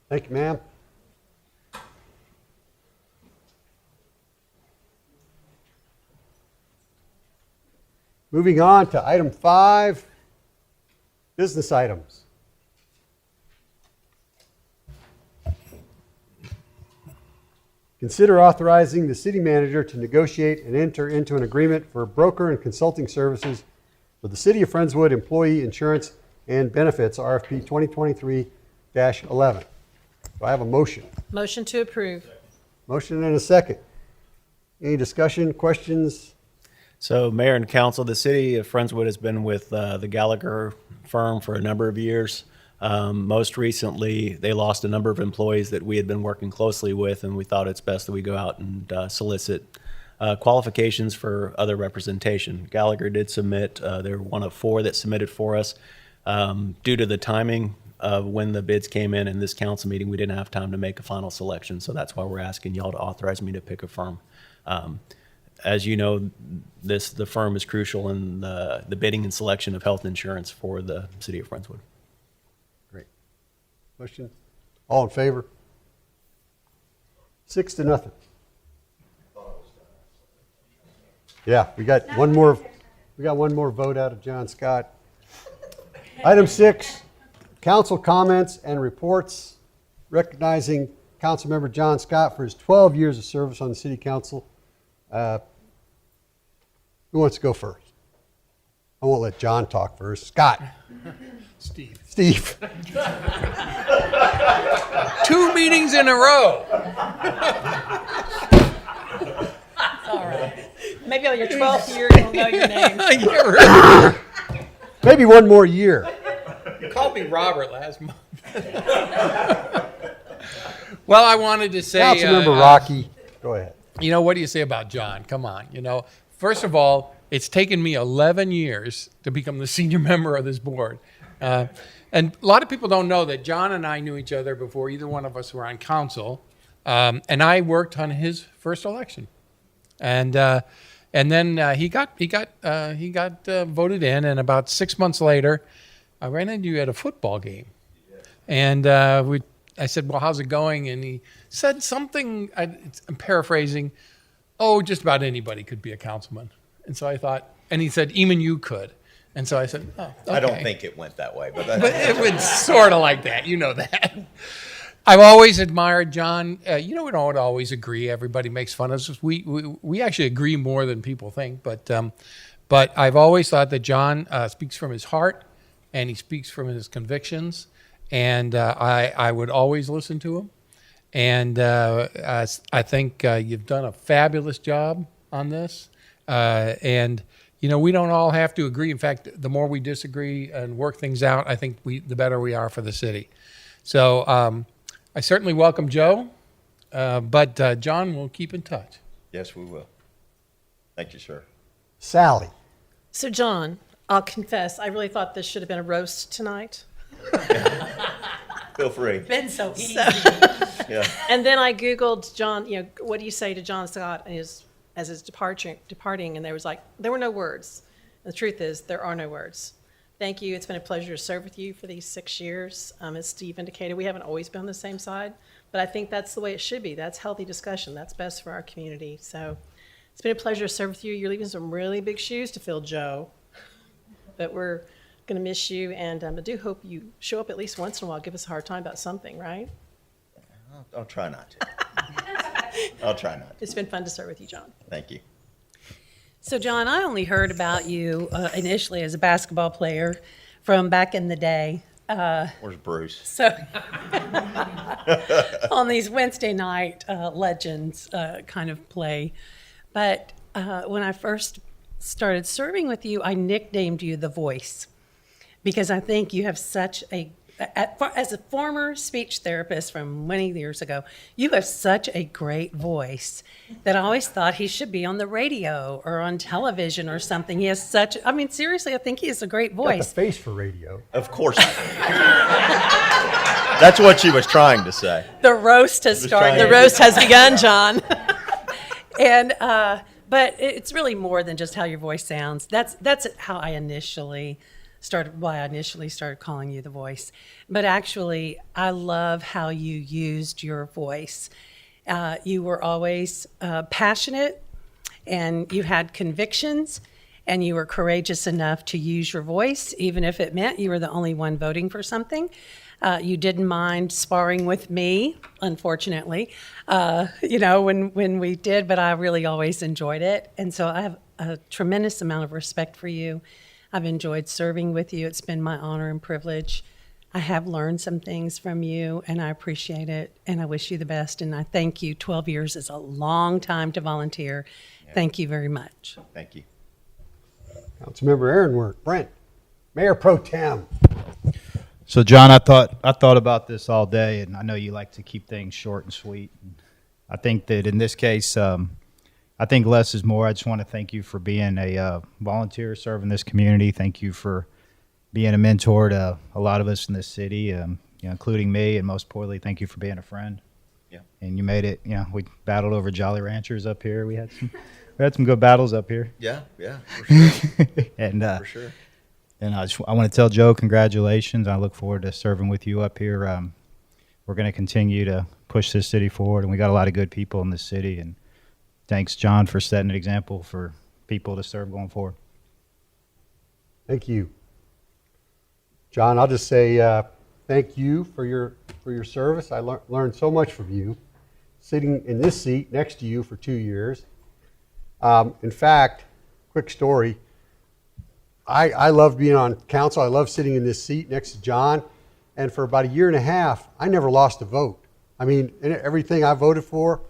Thank you, ma'am. Moving on to item 5, business items. Consider authorizing the city manager to negotiate and enter into an agreement for broker and consulting services for the City of Friendswood Employee Insurance and Benefits, RFP 2023-11. Do I have a motion? Motion to approve. Motion and a second. Any discussion, questions? So, Mayor and Council, the City of Friendswood has been with the Gallagher firm for a number of years. Most recently, they lost a number of employees that we had been working closely with, and we thought it's best that we go out and solicit qualifications for other representation. Gallagher did submit. They were one of 4 that submitted for us. Due to the timing of when the bids came in this council meeting, we didn't have time to make a final selection, so that's why we're asking y'all to authorize me to pick a firm. As you know, the firm is crucial in the bidding and selection of health insurance for the City of Friendswood. Great. Question? All in favor? 6-0. Yeah, we got one more vote out of John Scott. Item 6, council comments and reports, recognizing Councilmember John Scott for his 12 years of service on the City Council. Who wants to go first? I won't let John talk first. Scott. Steve. 2 meetings in a row. All right. Maybe on your 12th year you'll know your name. You're right. Maybe one more year. You called me Robert last month. Well, I wanted to say, Councilmember Rocky, go ahead. you know, what do you say about John? Come on. You know, first of all, it's taken me 11 years to become the senior member of this board. And a lot of people don't know that John and I knew each other before either one of us were on council. And I worked on his first election. And then he got voted in, and about 6 months later, I ran into you at a football game. And I said, well, how's it going? And he said something, I'm paraphrasing, oh, just about anybody could be a councilman. And so I thought, and he said, even you could. And so I said, oh, okay. I don't think it went that way, but But it was sort of like that. You know that. I've always admired John. We don't always agree. Everybody makes fun of us. We actually agree more than people think. But I've always thought that John speaks from his heart, and he speaks from his convictions. And I would always listen to him. And I think you've done a fabulous job on this. And we don't all have to agree. In fact, the more we disagree and work things out, I think the better we are for the city. So I certainly welcome Joe, but John will keep in touch. yes, we will. Thank you, sir. Sally. So, John, I'll confess, I really thought this should have been a roast tonight. Feel free. Been so easy. Yeah. And then I Googled John, what do you say to John Scott as his departing? And there were no words. And the truth is, there are no words. Thank you. It's been a pleasure to serve with you for these 6 years. As Steve indicated, we haven't always been on the same side, but I think that's the way it should be. That's healthy discussion. That's best for our community. So it's been a pleasure to serve with you. You're leaving some really big shoes to fill, Joe, but we're going to miss you. And I do hope you show up at least once in a while, give us a hard time about something, right? I'll try not to. I'll try not to. It's been fun to serve with you, John. Thank you. So, John, I only heard about you initially as a basketball player from back in the day. Where's Bruce? So, on these Wednesday night legends kind of play. But when I first started serving with you, I nicknamed you The Voice because I think you have such as a former speech therapist from many years ago, you have such a great voice that I always thought he should be on the radio or on television or something. He has seriously, I think he has a great Got the voice. face for radio. Of course. That's what she was trying to say. The roast has started. trying The to- roast has begun, John. And but it's really more than just how your voice sounds. That's how I initially why I initially started calling you the voice. But actually, I love how you used your voice. You were always passionate, and you had convictions, and you were courageous enough to use your voice, even if it meant you were the only one voting for something. You didn't mind sparring with me, unfortunately, when we did, but I really always enjoyed it. And so I have a tremendous amount of respect for you. I've enjoyed serving with you. It's been my honor and privilege. I have learned some things from you, and I appreciate it, and I wish you the best, and I thank you. 12 years is a long time to volunteer. Yeah. Thank you very much. Thank you. Councilmember Aaronworth, Brent, Mayor Pro Tem. So, John, I thought about this all day, and I know you like to keep things short and sweet. I think that in this case, I think less is more. I just want to thank you for being a volunteer serving this community. Thank you for being a mentor to a lot of us in this city, including me, and most importantly, thank you for being a friend. Yeah. And you made it. We battled over Jolly Ranchers up here. We had some good battles up here. Yeah, for sure. And For sure. And I want to tell Joe congratulations. I look forward to serving with you up here. We're going to continue to push this city forward, and we got a lot of good people in this city. And thanks, John, for setting an example for people to serve going forward. Thank you. John, I'll just say thank you for your service. I learned so much from you, sitting in this seat next to you for 2 years. In fact, quick story, I love being on council. I love sitting in this seat next to John. And for about 1.5 years, I never lost a vote. I mean, everything I voted for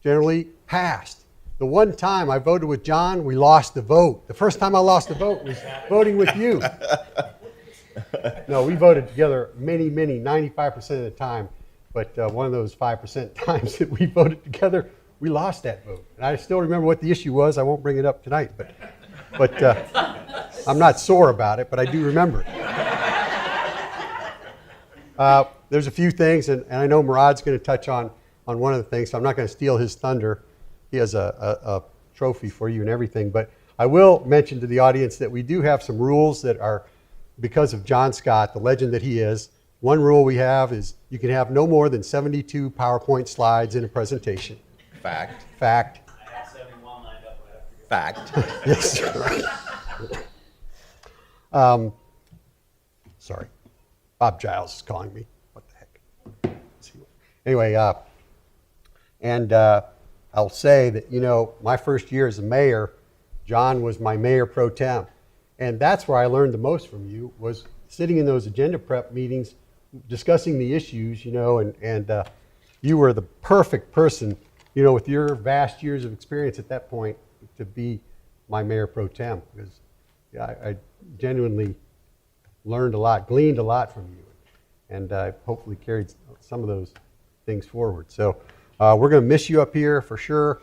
generally passed. The one time I voted with John, we lost the vote. The first time I lost the vote was voting with you. No, we voted together many, 95% of the time. But one of those 5% times that we voted together, we lost that vote. And I still remember what the issue was. I won't bring it up tonight, but I'm not sore about it, but I do remember it. There's a few things, and I know Murad's going to touch on one of the things, so I'm not going to steal his thunder. He has a trophy for you and everything, but I will mention to the audience that we do have some rules that are, because of John Scott, the legend that he is. One rule we have is you can have no more than 72 PowerPoint slides in a presentation. Fact. I have 71 lined up right after you. Fact. Yes, sir. Sorry. Bob Giles is calling me. What the heck? Anyway, and I'll say that, my first year as a mayor, John was my mayor pro tem. And that's where I learned the most from you, was sitting in those agenda prep meetings, discussing the issues, and you were the perfect person, with your vast years of experience at that point, to be my mayor pro tem, because I genuinely learned a lot, gleaned a lot from you, and hopefully carried some of those things forward. So we're going to miss you up here for sure.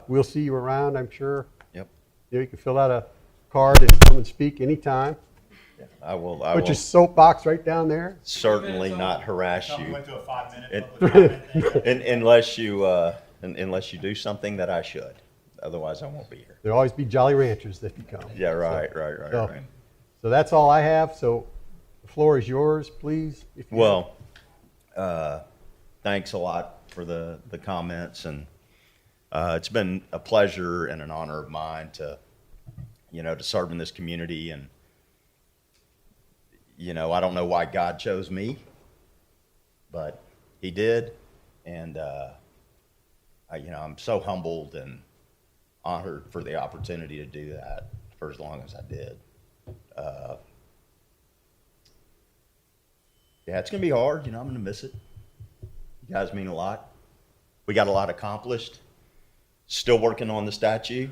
We'll see you around, I'm sure. Yep. You can fill out a card and come and speak anytime. I will Put your soapbox right down there. certainly not harass We you went to a 5-minute public comment. unless you do something that I should. Otherwise, I won't be here. There'll always be Jolly Ranchers that you come. Yeah, right. So that's all I have. So the floor is yours, please. If you- Well, thanks a lot for the comments, and it's been a pleasure and an honor of mine to serve in this community. And I don't know why God chose me, but He did, and I'm so humbled and honored for the opportunity to do that for as long as I did. Yeah, it's gonna be hard. I'm gonna miss it. You guys mean a lot. We got a lot accomplished. Still working on the statue.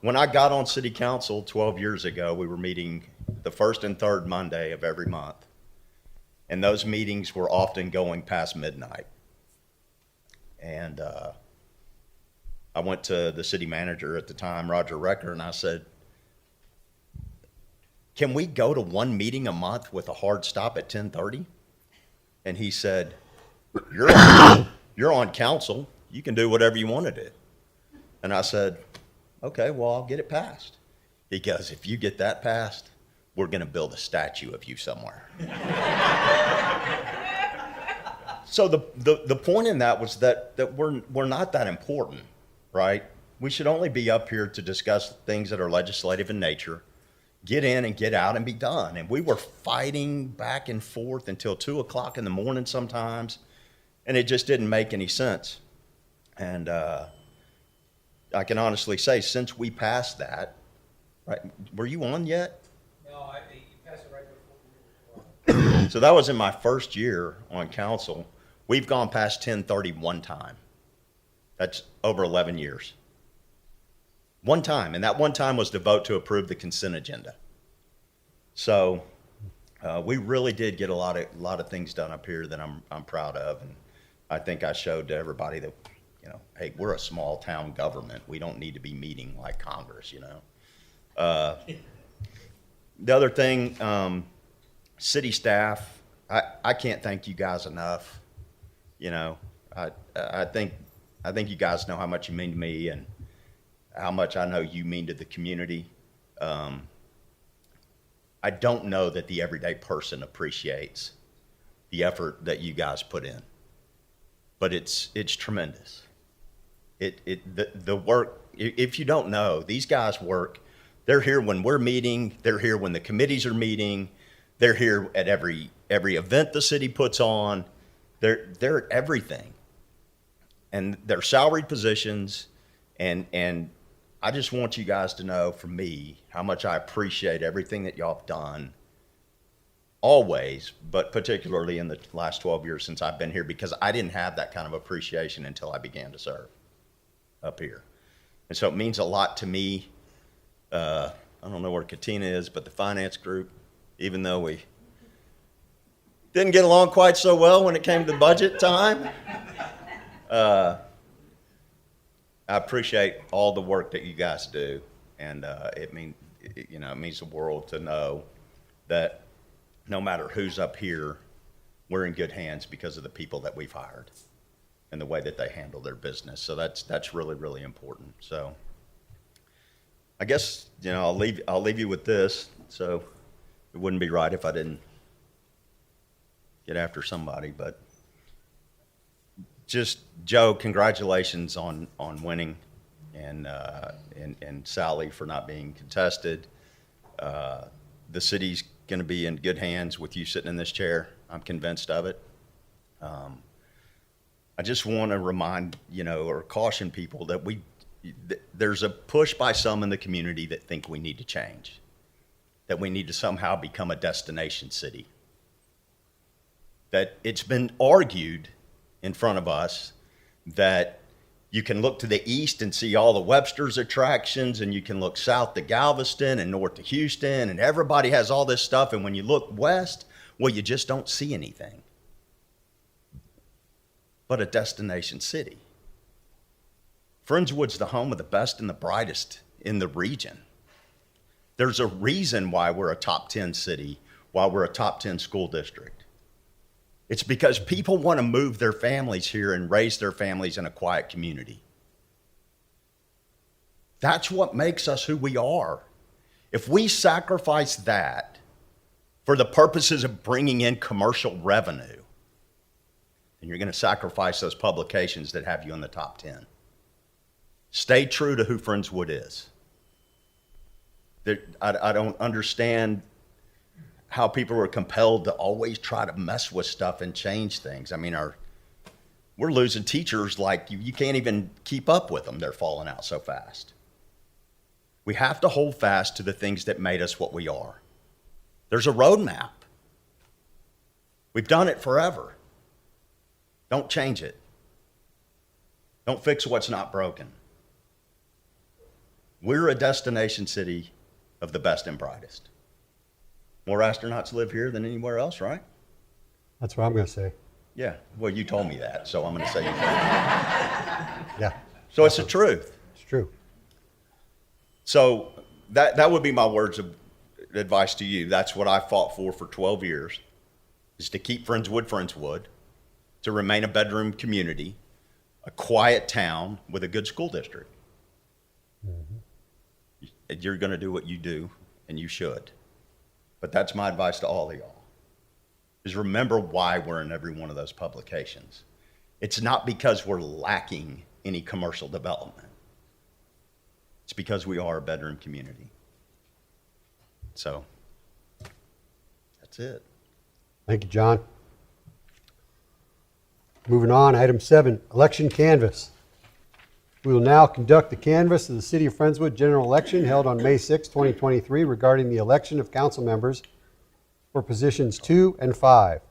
When I got on city council 12 years ago, we were meeting the first and third Monday of every month. And those meetings were often going past midnight. And I went to the city manager at the time, Roger Recker, and I said, can we go to one meeting a month with a hard stop at 10:30? And he said, you're on council. You can do whatever you want to do. And I said, okay, well, I'll get it passed. He goes, if you get that passed, we're going to build a statue of you somewhere. So the point in that was that we're not that important, right? We should only be up here to discuss things that are legislative in nature, get in and get out and be done. And we were fighting back and forth until 2 o'clock in the morning sometimes, and it just didn't make any sense. And I can honestly say, since we passed that, right? Were you on yet? No, you passed it right before. So that was in my first year on council. We've gone past 1030 one time. That's over 11 years. One time, and that one time was to vote to approve the consent agenda. So we really did get a lot of things done up here that I'm proud of, and I think I showed to everybody that, you know, hey, we're a small town government. We don't need to be meeting like Congress, you know. The other thing, city staff, I can't thank you guys enough. You know, I think you guys know how much you mean to me and how much I know you mean to the community. I don't know that the everyday person appreciates the effort that you guys put in, but it's tremendous. The work, if you don't know, these guys work. They're here when we're meeting. They're here when the committees are meeting. They're here at every event the city puts on. They're at everything, and they're salaried positions. And I just want you guys to know, from me, how much I appreciate everything that y'all have done. Always, but particularly in the last 12 years since I've been here, because I didn't have that kind of appreciation until I began to serve up here, and so it means a lot to me. I don't know where Katina is, but the finance group, even though we didn't get along quite so well when it came to budget time, I appreciate all the work that you guys do, and it means the world to know that no matter who's up here, we're in good hands because of the people that we've hired and the way that they handle their business. So that's really, really important. So I guess, you know, I'll leave you with this. So it wouldn't be right if I didn't get after somebody, but just, Joe, congratulations on winning, and Sally for not being contested. The city's going to be in good hands with you sitting in this chair. I'm convinced of it. I just want to remind, or caution people that there's a push by some in the community that think we need to change, that we need to somehow become a destination city. That it's been argued in front of us that you can look to the east and see all the Webster's attractions, and you can look south to Galveston and north to Houston, and everybody has all this stuff, and when you look west, well, you just don't see anything but a destination city. Friendswood's the home of the best and the brightest in the region. There's a reason why we're a top 10 city, why we're a top 10 school district. It's because people want to move their families here and raise their families in a quiet community. That's what makes us who we are. If we sacrifice that for the purposes of bringing in commercial revenue, then you're going to sacrifice those publications that have you in the top 10. Stay true to who Friendswood is. I don't understand how people are compelled to always try to mess with stuff and change things. I mean, we're losing teachers like you can't even keep up with them. They're falling out so fast. We have to hold fast to the things that made us what we are. There's a roadmap. We've done it forever. Don't change it. Don't fix what's not broken. We're a destination city of the best and brightest. More astronauts live here than anywhere else, right? That's what I'm going to say. Yeah. Well, you told me that, so I'm going to say you told me. Yeah, So it's the truth. it's true. So that would be my words of advice to you. That's what I fought for 12 years, is to keep Friendswood, to remain a bedroom community, a quiet town with a good school district. you're going to do what you do, and you should. But that's my advice to all of y'all, is remember why we're in every one of those publications. It's not because we're lacking any commercial development. It's because we are a bedroom community. So, that's it. Thank you, John. Moving on, item 7, election canvass. We will now conduct the canvass of the City of Friendswood general election held on May 6, 2023 regarding the election of council members for positions 2 and 5.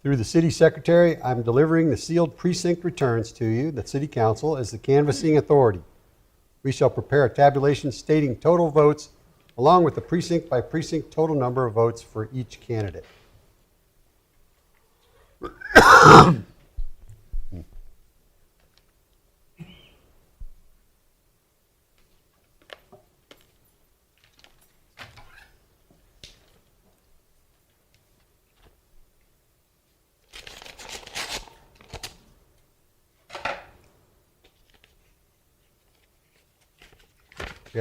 Through the city secretary, I'm delivering the sealed precinct returns to you, the city council, as the canvassing authority. We shall prepare a tabulation stating total votes along with the precinct by precinct total number of votes for each candidate. We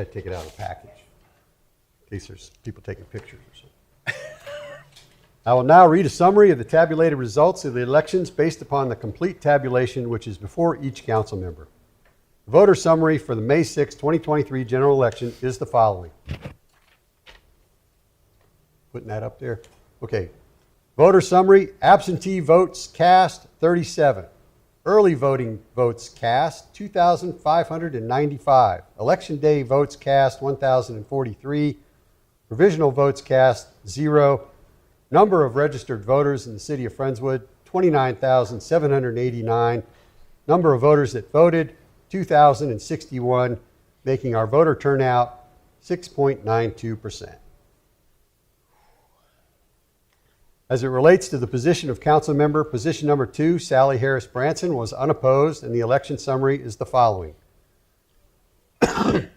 gotta take it out of the package, in case there's people taking pictures or something. I will now read a summary of the tabulated results of the elections based upon the complete tabulation which is before each council member. The voter summary for the May 6, 2023 general election is the following. Putting that up there? Okay. Voter summary, absentee votes cast, 37. Early voting votes cast, 2,595. Election day votes cast, 1,043. Provisional votes cast, 0. Number of registered voters in the city of Friendswood, 29,789. Number of voters that voted, 2,061, making our voter turnout 6.92%. As it relates to the position of council member, position number 2, Sally Harris Branson, was unopposed, and the election summary is the following. For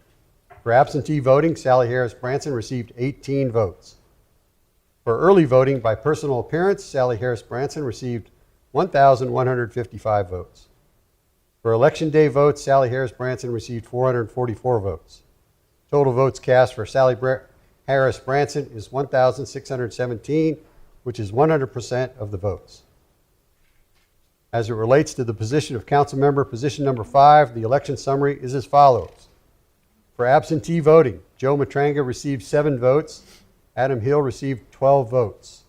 absentee voting, Sally Harris Branson received 18 votes. For early voting by personal appearance, Sally Harris Branson received 1,155 votes. For election day votes, Sally Harris Branson received 444 votes. Total votes cast for Sally Harris Branson is 1,617, which is 100% of the votes. As it relates to the position of council member, position number 5, the election summary is as follows. For absentee voting, Joe Matranga received 7 votes. Adam Hill received 12 votes.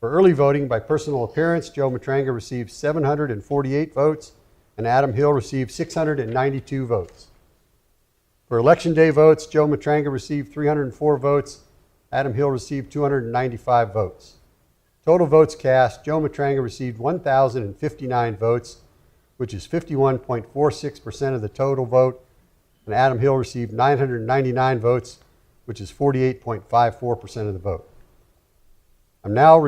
For early voting by personal appearance, Joe Matranga received 748 votes, and Adam Hill received 692 votes. For election day votes, Joe Matranga received 304 votes. Adam Hill received 295 votes. Total votes cast, Joe Matranga received 1,059 votes, which is 51.46% of the total vote, and Adam Hill received 999 votes, which is 48.54% of the vote. I'm now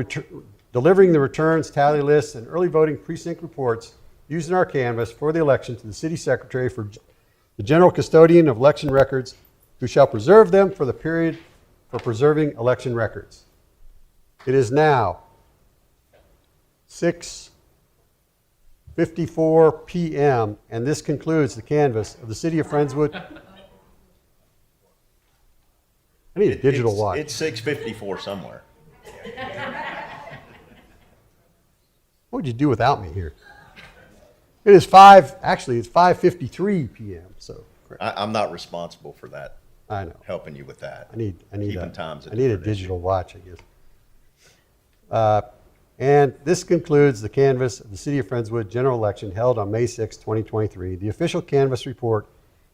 delivering the returns, tally lists, and early voting precinct reports used in our canvass for the election to the city secretary for the general custodian of election records, who shall preserve them for the period for preserving election records. It is now 6:54 p.m., and this concludes the canvass of the city of Friendswood. I need a digital watch. It's 6:54 somewhere. What would you do without me here? It is 5:53 p.m., so. I'm not responsible for that, I know. helping you with that. I need Keeping times a a different digital watch, I guess. And this concludes the canvass of the City of Friendswood general election held on May 6, 2023. The official canvass report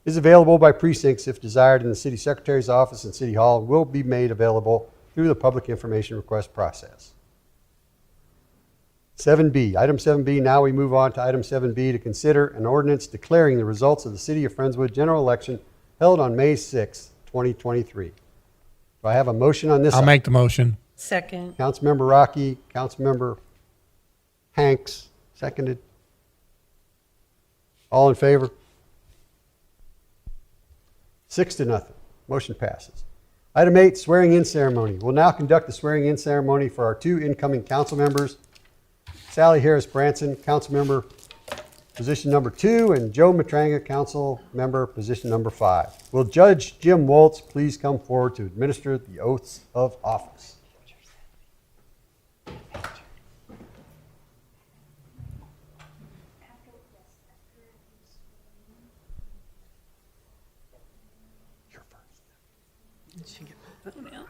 is available by precincts if desired in the City Secretary's office in City Hall and will be made available through the public information request process. 7B, item 7B, now we move on to item 7B to consider an ordinance declaring the results of the City of Friendswood general election held on May 6, 2023. Do I have a motion on this? I'll make the motion. Second. Councilmember Rocky, Councilmember Hanks, seconded. All in favor? 6-0. Motion passes. Item 8, swearing-in ceremony. We'll now conduct the swearing-in ceremony for our 2 incoming council members, Sally Harris Branson, Councilmember position number 2, and Joe Matranga, council member, position number 5. Will Judge Jim Waltz please come forward to administer the oaths of office? You're first. She get my phone out.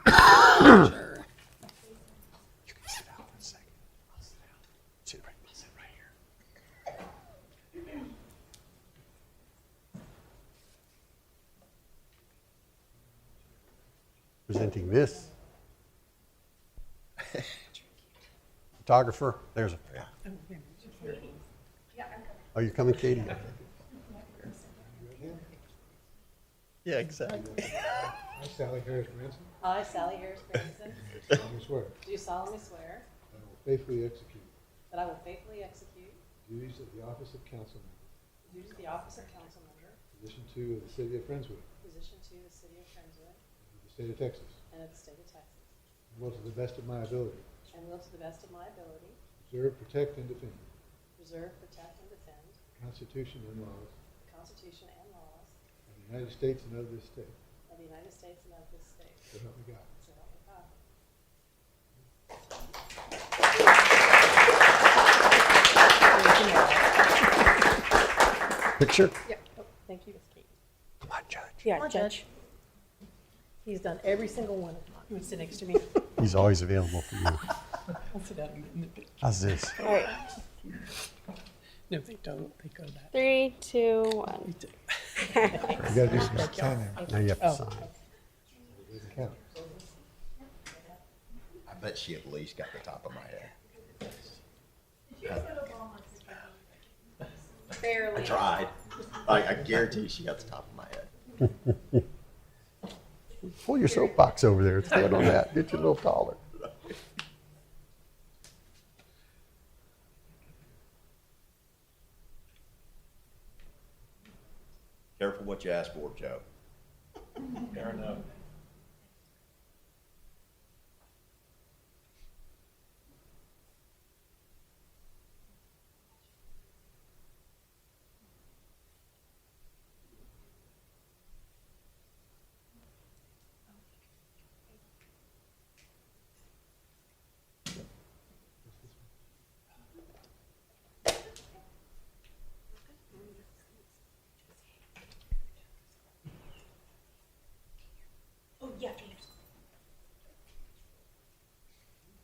Sure. You can sit down for a second. I'll sit down. I'll sit right here. Presenting this. Photographer, there's a. Oh, you're coming, Katie? Yeah, exactly. I, Sally Harris Branson, I, Sally Harris Branson, solemnly swear do solemnly swear that I will faithfully execute that I will faithfully execute the duties of the office of council member, the duties of the office of council member, position 2 of the city of Friendswood, position 2 of the city of Friendswood, of the state of Texas, and of the state of Texas, and will to the best of my ability and will to the best of my ability preserve, protect, and defend preserve, protect, and defend the Constitution and laws the Constitution and laws of the United States and of this state. of the United States and of this state. So help me God. So help me God. Picture? Yeah. Oh, thank you, Ms. Kate. Come on, Judge. Yeah, Come on, Judge. He's done every single one of them. You want to sit next to me? He's always available for you. I'll sit down and get in the picture. How's this? All right, No, they don't. They go back. 3, 2, 1. They do. You gotta do some signing. Now you have to sign. Doesn't count. I bet she at least got the top of my head. I tried. I guarantee she got the top of my head. Pull your soapbox over there. Stand on that. Get you a little taller. Careful what you ask for, Joe. Fair enough.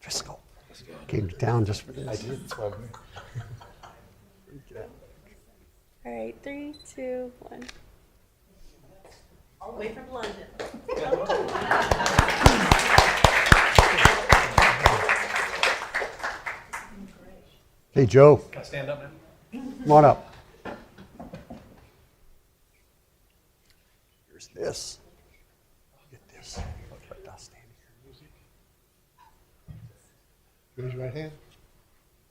Driscoll came to town just for this. All right, 3, 2, 1. All the way from London. Hey, Joe. Can I stand up now? Come on up. Here's this. Get this. I'll stand here. Raise your right hand.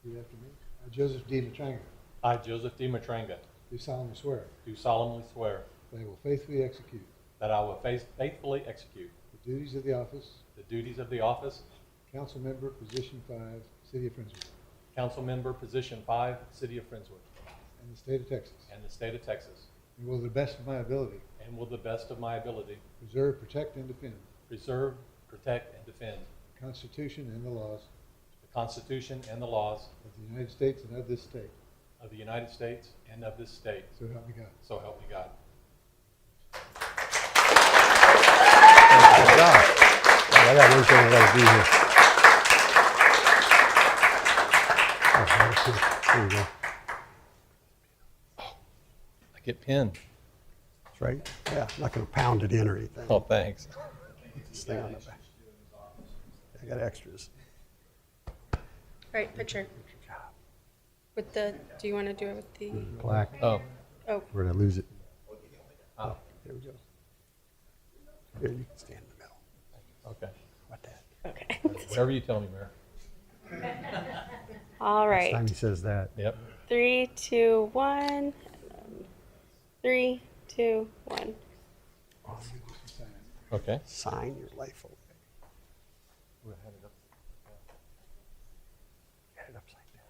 Repeat after me. I, Joseph D. Matranga, I, Joseph D. Matranga, do solemnly swear do solemnly swear that I will faithfully execute that I will faithfully execute the duties of the office the duties of the office, council member, position 5, city of Friendswood, council member, position 5, city of Friendswood, and the state of Texas, and the state of Texas, and will to the best of my ability and will, to the best of my ability, preserve, protect, and defend preserve, protect, and defend the Constitution and the laws the Constitution and the laws of the United States and of this state. of the United States and of this state. So help me God. So help me God. Good job. I got one thing I gotta do here. Oh, there you go. I get pinned. That's right. Yeah, I'm not gonna pound it in or anything. Oh, thanks. Just stay on the back. I got extras. All right, picture. With the, do you want to do it with the, Black. Oh, oh, We're gonna lose it. Oh, there we go. Here, you can stand in the middle. okay. What that? okay. Whatever you tell me, Mayor. All Next time right. he says that. Yep. 3, 2, 1. 3, 2, 1. Okay. Sign your life away. Get it upside down.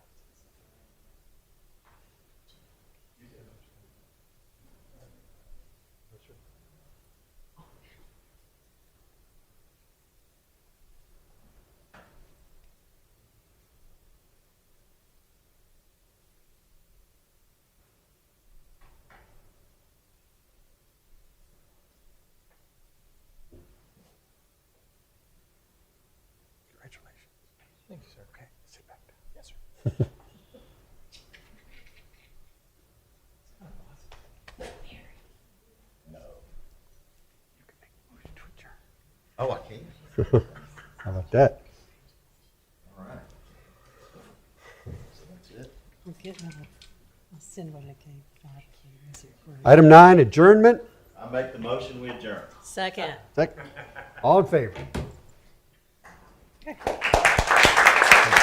Oh, I can. How about that? All right. So that's it. I'll send what I gave back to you. Item 9, adjournment. I make the motion, we adjourn. Second. All in favor? Okay.